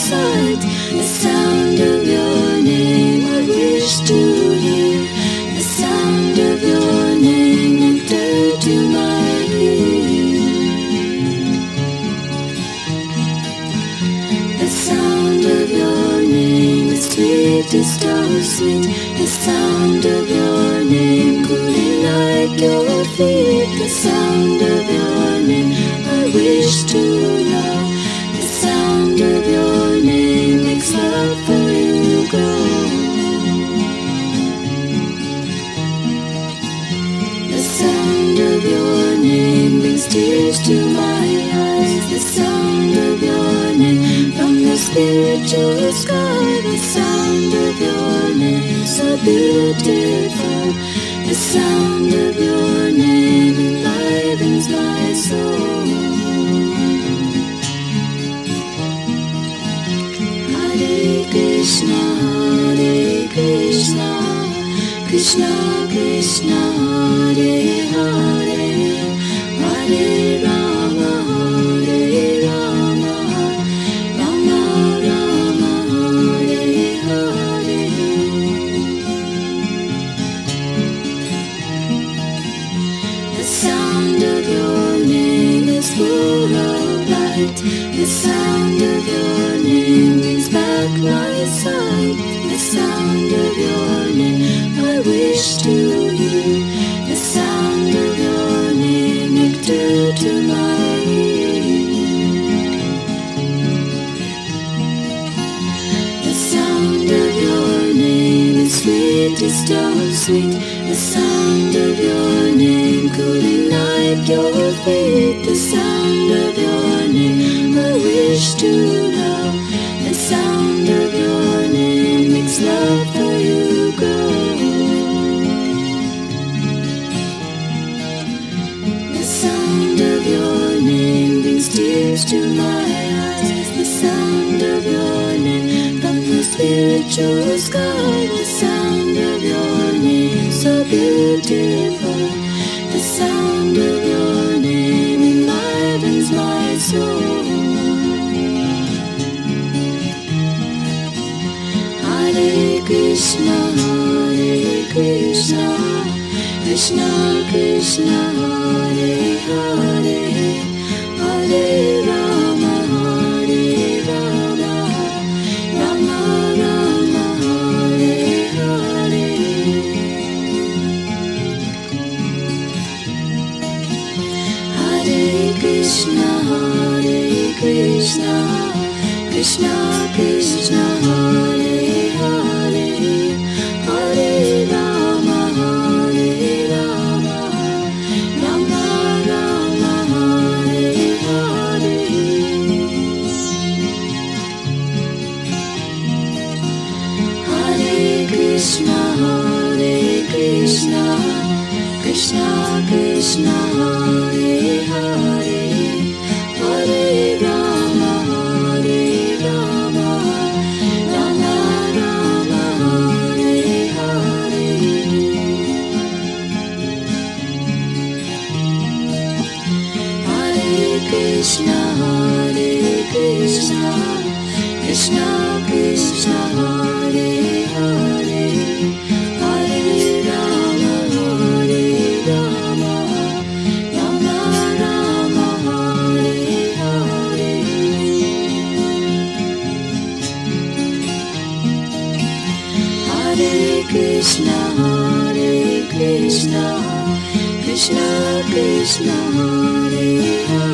sight. The sound of your name I wish to hear. The sound of your name enter to my ear. The sound of your name is sweetest of sweet. The sound of your name cooling like your feet. The sound of your name I wish to know. The sound of your name makes love for you grow. The sound of your name brings tears to my eyes. The sound of your name from the spiritual sky. The sound of your name so beautiful. The sound of your name enlivens my soul. Hare Krishna, Hare Krishna, Krishna Krishna, Hare Hare, Hare Rama, Hare Rama, Rama Rama, Hare Hare. The sound of your name is full of light. The sound of your name brings back my sight. The sound of your name I wish to hear. The sound of your name nectar to my ear. The sound of your name is sweetest of sweet. The sound of your name cooling like your feet. The sound of your name I wish to know. The sound of your name makes love for you grow. The sound of your name brings tears to my eyes. The sound of your name from the spiritual sky. The sound of your name so beautiful. The sound of your name enlivens my soul. Hare Krishna, Hare Krishna, Krishna Krishna, Hare Hare, Hare Rama, Hare Rama, Rama Rama, Hare Hare. Hare Krishna, Hare Krishna, Krishna Krishna, Hare Hare, Hare Rama, Hare Rama, Rama Rama, Hare Hare. Hare Krishna, Hare Krishna, Krishna Krishna, Hare Hare, Hare Rama, Hare Rama, Rama Rama, Hare Hare. Hare Krishna, Hare Krishna, Krishna Krishna, Hare Hare, Hare Rama, Hare Rama, Rama Rama, Hare Hare. Hare Krishna, Hare Krishna, Krishna Krishna, Hare Hare.